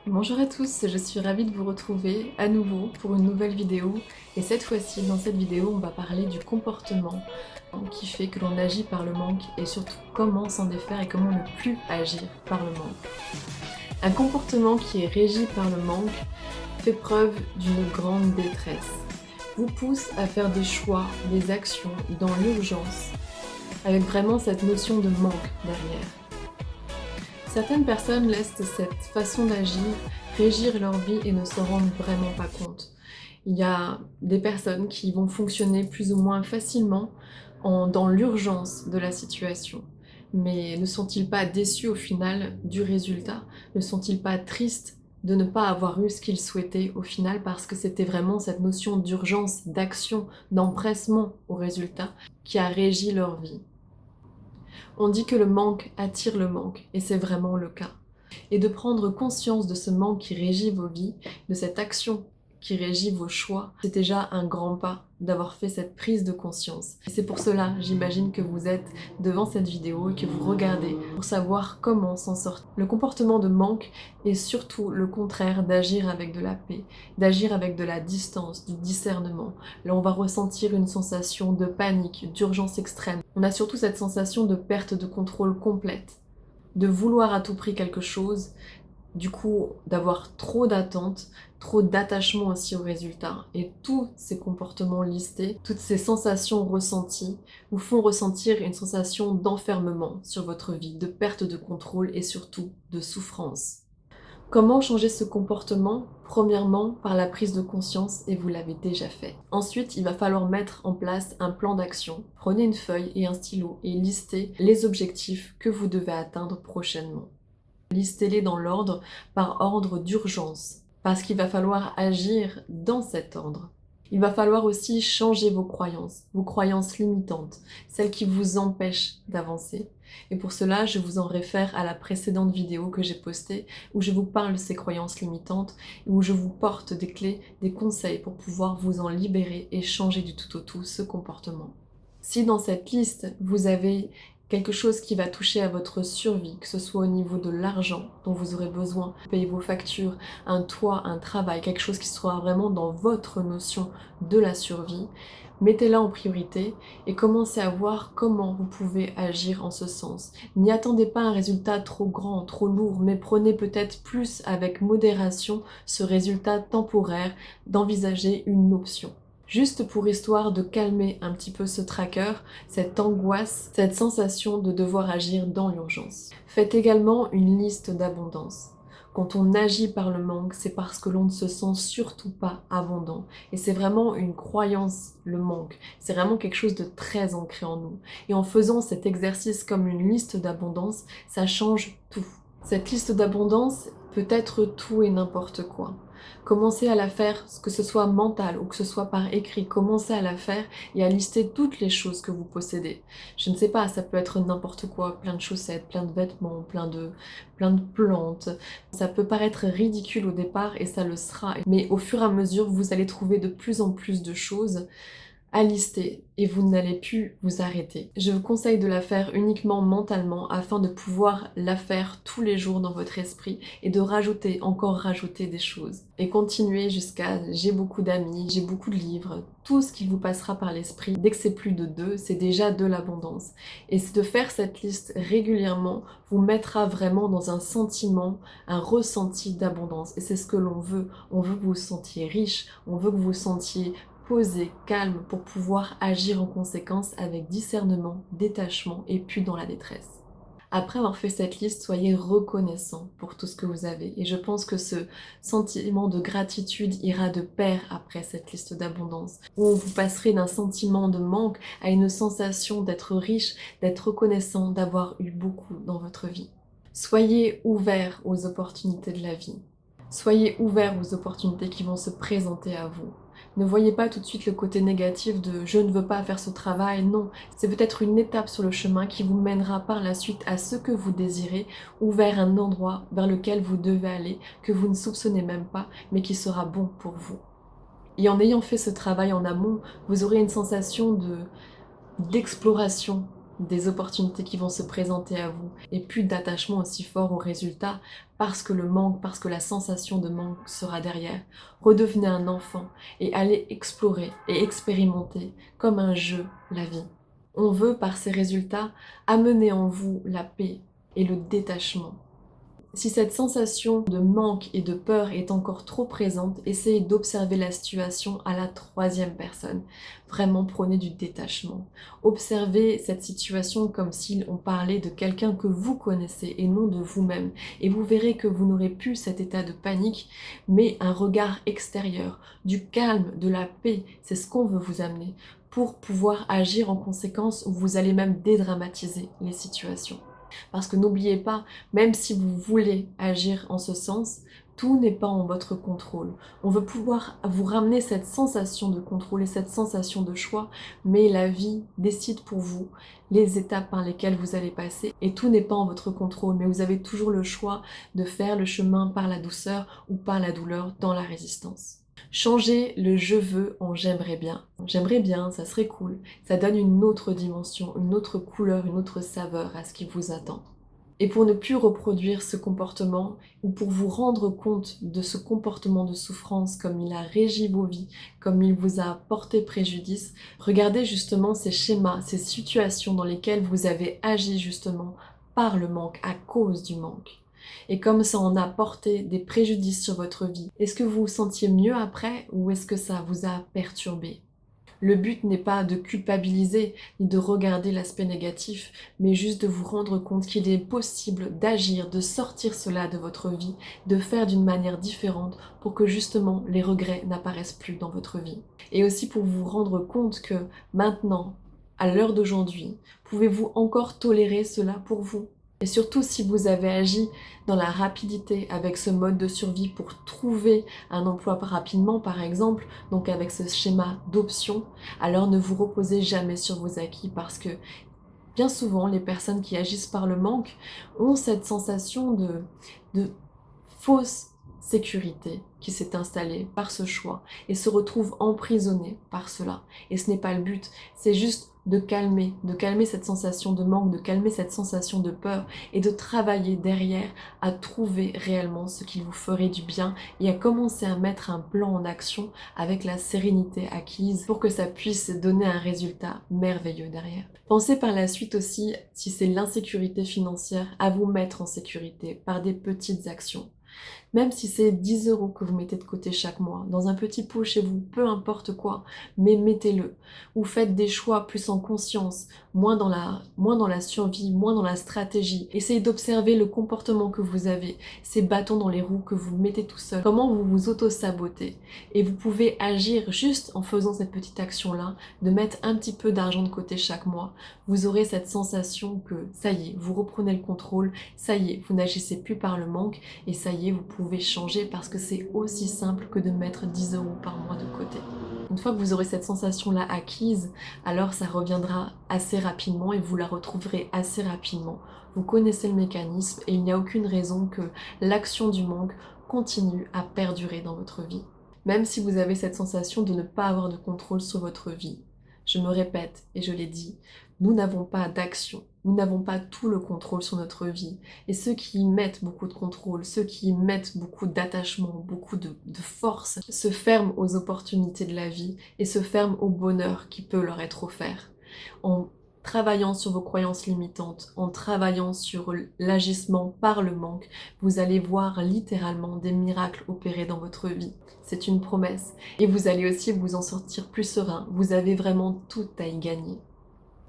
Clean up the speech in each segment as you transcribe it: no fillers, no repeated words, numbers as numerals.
Bonjour à tous, je suis ravie de vous retrouver à nouveau pour une nouvelle vidéo et cette fois-ci, dans cette vidéo, on va parler du comportement qui fait que l'on agit par le manque et surtout comment s'en défaire et comment ne plus agir par le manque. Un comportement qui est régi par le manque fait preuve d'une grande détresse, vous pousse à faire des choix, des actions dans l'urgence, avec vraiment cette notion de manque derrière. Certaines personnes laissent cette façon d'agir régir leur vie et ne se rendent vraiment pas compte. Il y a des personnes qui vont fonctionner plus ou moins facilement dans l'urgence de la situation. Mais ne sont-ils pas déçus au final du résultat? Ne sont-ils pas tristes de ne pas avoir eu ce qu'ils souhaitaient au final parce que c'était vraiment cette notion d'urgence, d'action, d'empressement au résultat qui a régi leur vie? On dit que le manque attire le manque, et c'est vraiment le cas. Et de prendre conscience de ce manque qui régit vos vies, de cette action qui régit vos choix, c'est déjà un grand pas d'avoir fait cette prise de conscience. Et c'est pour cela, j'imagine, que vous êtes devant cette vidéo et que vous regardez pour savoir comment s'en sortir. Le comportement de manque est surtout le contraire d'agir avec de la paix, d'agir avec de la distance, du discernement. Là, on va ressentir une sensation de panique, d'urgence extrême. On a surtout cette sensation de perte de contrôle complète, de vouloir à tout prix quelque chose, du coup d'avoir trop d'attentes, trop d'attachement aussi au résultat. Et tous ces comportements listés, toutes ces sensations ressenties, vous font ressentir une sensation d'enfermement sur votre vie, de perte de contrôle et surtout de souffrance. Comment changer ce comportement? Premièrement, par la prise de conscience, et vous l'avez déjà fait. Ensuite, il va falloir mettre en place un plan d'action. Prenez une feuille et un stylo et listez les objectifs que vous devez atteindre prochainement. Listez-les dans l'ordre, par ordre d'urgence, parce qu'il va falloir agir dans cet ordre. Il va falloir aussi changer vos croyances limitantes, celles qui vous empêchent d'avancer. Et pour cela, je vous en réfère à la précédente vidéo que j'ai postée, où je vous parle de ces croyances limitantes, où je vous porte des clés, des conseils pour pouvoir vous en libérer et changer du tout au tout ce comportement. Si dans cette liste, vous avez quelque chose qui va toucher à votre survie, que ce soit au niveau de l'argent dont vous aurez besoin, payer vos factures, un toit, un travail, quelque chose qui soit vraiment dans votre notion de la survie, mettez-la en priorité et commencez à voir comment vous pouvez agir en ce sens. N'y attendez pas un résultat trop grand, trop lourd, mais prenez peut-être plus avec modération ce résultat temporaire d'envisager une option. Juste pour histoire de calmer un petit peu ce tracker, cette angoisse, cette sensation de devoir agir dans l'urgence. Faites également une liste d'abondance. Quand on agit par le manque, c'est parce que l'on ne se sent surtout pas abondant. Et c'est vraiment une croyance, le manque. C'est vraiment quelque chose de très ancré en nous. Et en faisant cet exercice comme une liste d'abondance, ça change tout. Cette liste d'abondance peut être tout et n'importe quoi. Commencez à la faire, que ce soit mental ou que ce soit par écrit, commencez à la faire et à lister toutes les choses que vous possédez. Je ne sais pas, ça peut être n'importe quoi, plein de chaussettes, plein de vêtements, plein de plantes. Ça peut paraître ridicule au départ et ça le sera, mais au fur et à mesure, vous allez trouver de plus en plus de choses à lister et vous n'allez plus vous arrêter. Je vous conseille de la faire uniquement mentalement afin de pouvoir la faire tous les jours dans votre esprit et de rajouter, encore rajouter des choses. Et continuer jusqu'à j'ai beaucoup d'amis, j'ai beaucoup de livres, tout ce qui vous passera par l'esprit. Dès que c'est plus de 2, c'est déjà de l'abondance. Et c'est de faire cette liste régulièrement vous mettra vraiment dans un sentiment, un ressenti d'abondance. Et c'est ce que l'on veut. On veut que vous vous sentiez riche, on veut que vous vous sentiez posé, calme, pour pouvoir agir en conséquence avec discernement, détachement et plus dans la détresse. Après avoir fait cette liste, soyez reconnaissant pour tout ce que vous avez. Et je pense que ce sentiment de gratitude ira de pair après cette liste d'abondance, où vous passerez d'un sentiment de manque à une sensation d'être riche, d'être reconnaissant, d'avoir eu beaucoup dans votre vie. Soyez ouverts aux opportunités de la vie. Soyez ouverts aux opportunités qui vont se présenter à vous. Ne voyez pas tout de suite le côté négatif de je ne veux pas faire ce travail, non. C'est peut-être une étape sur le chemin qui vous mènera par la suite à ce que vous désirez ou vers un endroit vers lequel vous devez aller, que vous ne soupçonnez même pas, mais qui sera bon pour vous. Et en ayant fait ce travail en amont, vous aurez une sensation d'exploration des opportunités qui vont se présenter à vous et plus d'attachement aussi fort aux résultats parce que le manque, parce que la sensation de manque sera derrière. Redevenez un enfant et allez explorer et expérimenter comme un jeu la vie. On veut par ces résultats amener en vous la paix et le détachement. Si cette sensation de manque et de peur est encore trop présente, essayez d'observer la situation à la troisième personne. Vraiment, prenez du détachement. Observez cette situation comme si on parlait de quelqu'un que vous connaissez et non de vous-même. Et vous verrez que vous n'aurez plus cet état de panique, mais un regard extérieur, du calme, de la paix. C'est ce qu'on veut vous amener pour pouvoir agir en conséquence, où vous allez même dédramatiser les situations. Parce que n'oubliez pas, même si vous voulez agir en ce sens, tout n'est pas en votre contrôle. On veut pouvoir vous ramener cette sensation de contrôle et cette sensation de choix, mais la vie décide pour vous les étapes par lesquelles vous allez passer et tout n'est pas en votre contrôle, mais vous avez toujours le choix de faire le chemin par la douceur ou par la douleur dans la résistance. Changez le je veux en j'aimerais bien. J'aimerais bien, ça serait cool. Ça donne une autre dimension, une autre couleur, une autre saveur à ce qui vous attend. Et pour ne plus reproduire ce comportement, ou pour vous rendre compte de ce comportement de souffrance, comme il a régi vos vies, comme il vous a porté préjudice, regardez justement ces schémas, ces situations dans lesquelles vous avez agi justement par le manque, à cause du manque. Et comme ça en a porté des préjudices sur votre vie, est-ce que vous vous sentiez mieux après ou est-ce que ça vous a perturbé? Le but n'est pas de culpabiliser ni de regarder l'aspect négatif, mais juste de vous rendre compte qu'il est possible d'agir, de sortir cela de votre vie, de faire d'une manière différente pour que justement les regrets n'apparaissent plus dans votre vie. Et aussi pour vous rendre compte que maintenant, à l'heure d'aujourd'hui, pouvez-vous encore tolérer cela pour vous? Et surtout si vous avez agi dans la rapidité avec ce mode de survie pour trouver un emploi rapidement par exemple, donc avec ce schéma d'options, alors ne vous reposez jamais sur vos acquis parce que bien souvent les personnes qui agissent par le manque ont cette sensation de fausse sécurité qui s'est installée par ce choix et se retrouvent emprisonnées par cela. Et ce n'est pas le but, c'est juste de calmer cette sensation de manque, de calmer cette sensation de peur et de travailler derrière à trouver réellement ce qui vous ferait du bien et à commencer à mettre un plan en action avec la sérénité acquise pour que ça puisse donner un résultat merveilleux derrière. Pensez par la suite aussi, si c'est l'insécurité financière, à vous mettre en sécurité par des petites actions. Même si c'est 10 € que vous mettez de côté chaque mois, dans un petit pot chez vous, peu importe quoi, mais mettez-le. Ou faites des choix plus en conscience, moins dans la survie, moins dans la stratégie. Essayez d'observer le comportement que vous avez, ces bâtons dans les roues que vous mettez tout seul, comment vous vous auto-sabotez. Et vous pouvez agir juste en faisant cette petite action-là, de mettre un petit peu d'argent de côté chaque mois. Vous aurez cette sensation que ça y est, vous reprenez le contrôle, ça y est, vous n'agissez plus par le manque, et ça y est, vous pouvez changer parce que c'est aussi simple que de mettre 10 € par mois de côté. Une fois que vous aurez cette sensation-là acquise, alors ça reviendra assez rapidement et vous la retrouverez assez rapidement. Vous connaissez le mécanisme et il n'y a aucune raison que l'action du manque continue à perdurer dans votre vie. Même si vous avez cette sensation de ne pas avoir de contrôle sur votre vie. Je me répète et je l'ai dit, nous n'avons pas d'action, nous n'avons pas tout le contrôle sur notre vie. Et ceux qui y mettent beaucoup de contrôle, ceux qui y mettent beaucoup d'attachement, beaucoup de force, se ferment aux opportunités de la vie et se ferment au bonheur qui peut leur être offert. En travaillant sur vos croyances limitantes, en travaillant sur l'agissement par le manque, vous allez voir littéralement des miracles opérer dans votre vie. C'est une promesse. Et vous allez aussi vous en sortir plus serein. Vous avez vraiment tout à y gagner.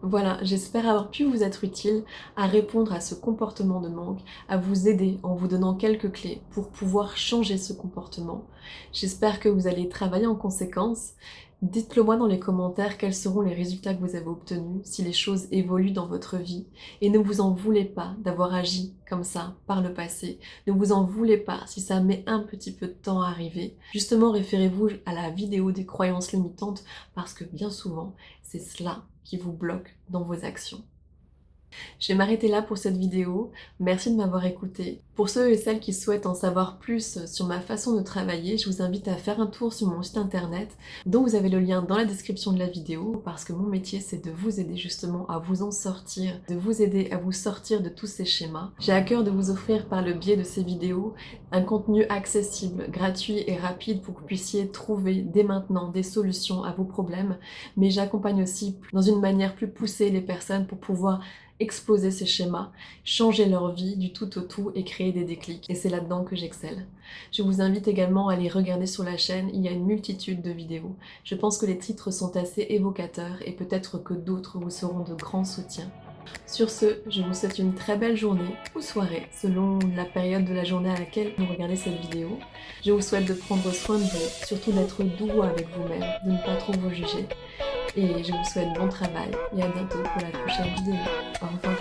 Voilà, j'espère avoir pu vous être utile à répondre à ce comportement de manque, à vous aider en vous donnant quelques clés pour pouvoir changer ce comportement. J'espère que vous allez travailler en conséquence. Dites-le moi dans les commentaires quels seront les résultats que vous avez obtenus, si les choses évoluent dans votre vie. Et ne vous en voulez pas d'avoir agi comme ça par le passé. Ne vous en voulez pas si ça met un petit peu de temps à arriver. Justement, référez-vous à la vidéo des croyances limitantes parce que bien souvent, c'est cela qui vous bloque dans vos actions. Je vais m'arrêter là pour cette vidéo. Merci de m'avoir écouté. Pour ceux et celles qui souhaitent en savoir plus sur ma façon de travailler, je vous invite à faire un tour sur mon site internet dont vous avez le lien dans la description de la vidéo parce que mon métier c'est de vous aider justement à vous en sortir, de vous aider à vous sortir de tous ces schémas. J'ai à cœur de vous offrir par le biais de ces vidéos un contenu accessible, gratuit et rapide pour que vous puissiez trouver dès maintenant des solutions à vos problèmes, mais j'accompagne aussi dans une manière plus poussée les personnes pour pouvoir exploser ces schémas, changer leur vie du tout au tout et créer des déclics. Et c'est là-dedans que j'excelle. Je vous invite également à aller regarder sur la chaîne, il y a une multitude de vidéos. Je pense que les titres sont assez évocateurs et peut-être que d'autres vous seront de grands soutiens. Sur ce, je vous souhaite une très belle journée ou soirée, selon la période de la journée à laquelle vous regardez cette vidéo. Je vous souhaite de prendre soin de vous, surtout d'être doux avec vous-même, de ne pas trop vous juger. Et je vous souhaite bon travail et à bientôt pour la prochaine vidéo. Au revoir.